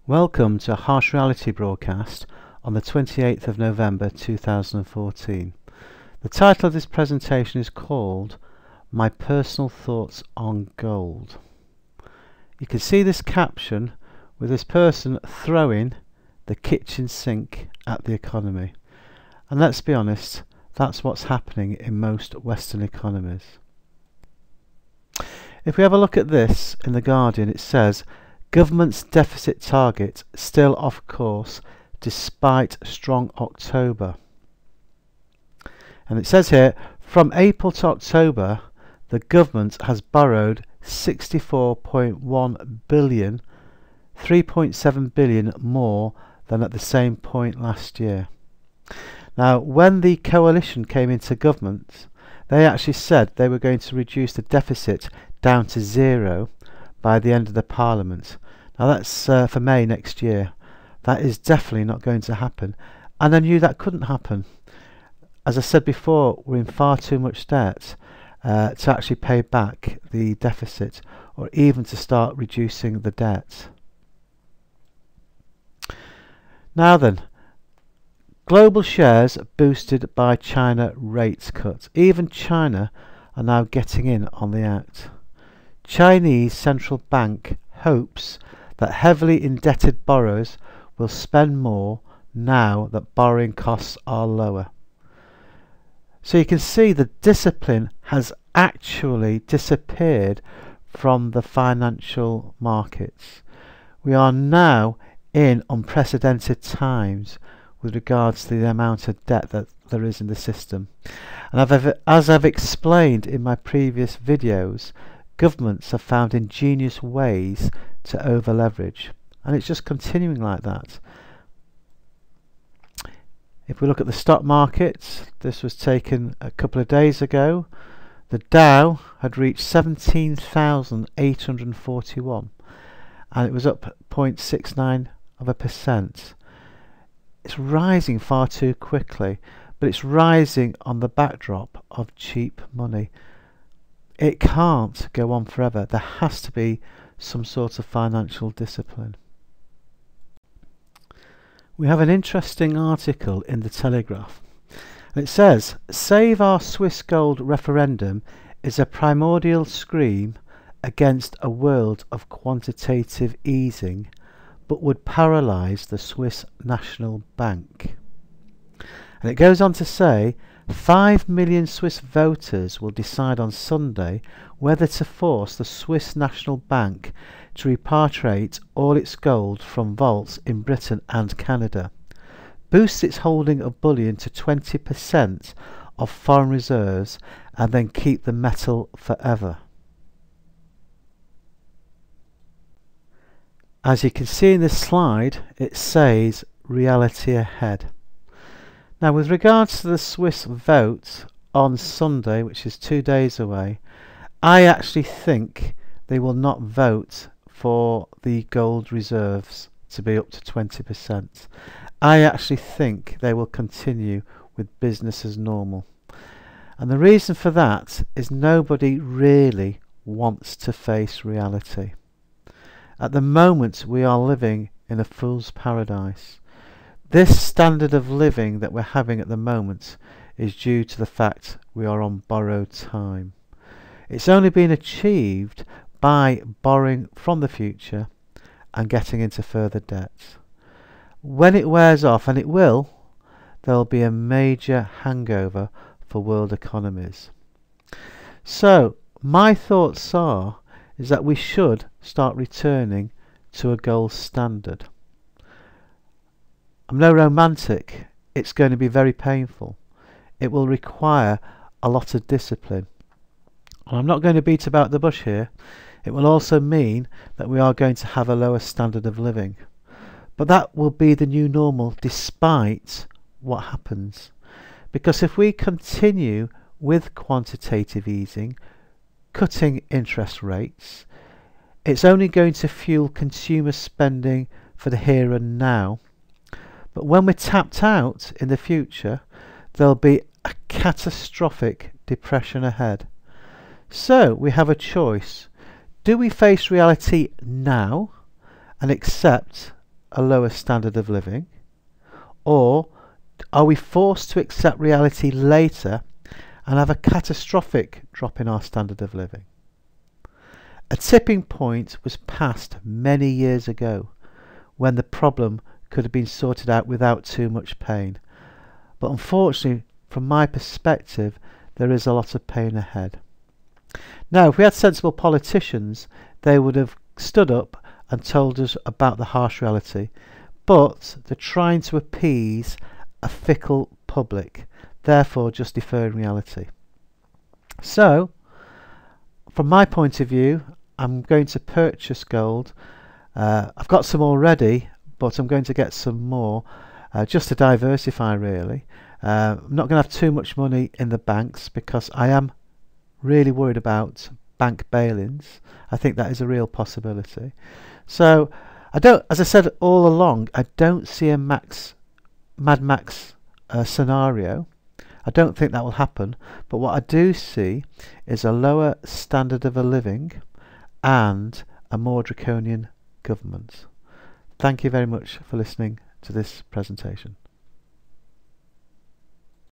Welcome to a Harsh Reality broadcast on the 28th of November 2014. The title of this presentation is called My Personal Thoughts on Gold. You can see this caption with this person throwing the kitchen sink at the economy. And let's be honest, that's what's happening in most Western economies. If we have a look at this in The Guardian, it says, government's deficit target still off course despite strong October. And it says here, from April to October, the government has borrowed 64.1 billion, 3.7 billion more than at the same point last year. Now, when the coalition came into government, they actually said they were going to reduce the deficit down to zero by the end of the Parliament. Now that's for May next year. That is definitely not going to happen, and I knew that couldn't happen. As I said before, we're in far too much debt to actually pay back the deficit or even to start reducing the debt. Now then, global shares boosted by China rate cut. Even China are now getting in on the act. Chinese central bank hopes that heavily indebted borrowers will spend more now that borrowing costs are lower. So you can see the discipline has actually disappeared from the financial markets. We are now in unprecedented times with regards to the amount of debt that there is in the system. And as I've explained in my previous videos, governments have found ingenious ways to over leverage, and it's just continuing like that. If we look at the stock market, this was taken a couple of days ago. The Dow had reached 17,841 and it was up 0.69%. It's rising far too quickly, but it's rising on the backdrop of cheap money. It can't go on forever. There has to be some sort of financial discipline. We have an interesting article in the Telegraph. It says, Save Our Swiss Gold referendum is a primordial scream against a world of quantitative easing, but would paralyse the Swiss National Bank. And it goes on to say, 5 million Swiss voters will decide on Sunday whether to force the Swiss National Bank to repatriate all its gold from vaults in Britain and Canada, boost its holding of bullion to 20% of foreign reserves, and then keep the metal forever. As you can see in this slide, it says reality ahead. Now, with regards to the Swiss vote on Sunday, which is 2 days away, I actually think they will not vote for the gold reserves to be up to 20%. I actually think they will continue with business as normal. And the reason for that is nobody really wants to face reality. At the moment, we are living in a fool's paradise. This standard of living that we're having at the moment is due to the fact we are on borrowed time. It's only been achieved by borrowing from the future and getting into further debt. When it wears off, and it will, there will be a major hangover for world economies. So my thoughts is that we should start returning to a gold standard. I'm no romantic. It's going to be very painful. It will require a lot of discipline. And I'm not going to beat about the bush here. It will also mean that we are going to have a lower standard of living. But that will be the new normal despite what happens. Because if we continue with quantitative easing, cutting interest rates, it's only going to fuel consumer spending for the here and now. But when we're tapped out in the future, there'll be a catastrophic depression ahead. So we have a choice. Do we face reality now and accept a lower standard of living, or are we forced to accept reality later and have a catastrophic drop in our standard of living? A tipping point was passed many years ago when the problem could have been sorted out without too much pain. But unfortunately, from my perspective, there is a lot of pain ahead. Now, if we had sensible politicians, they would have stood up and told us about the harsh reality, but they're trying to appease a fickle public, therefore just deferring reality. So, from my point of view, I'm going to purchase gold. I've got some already, but I'm going to get some more just to diversify really. I'm not going to have too much money in the banks because I am really worried about bank bail-ins. I think that is a real possibility. So as I said all along, I don't see a Mad Max scenario. I don't think that will happen, but what I do see is a lower standard of a living and a more draconian government. Thank you very much for listening to this presentation.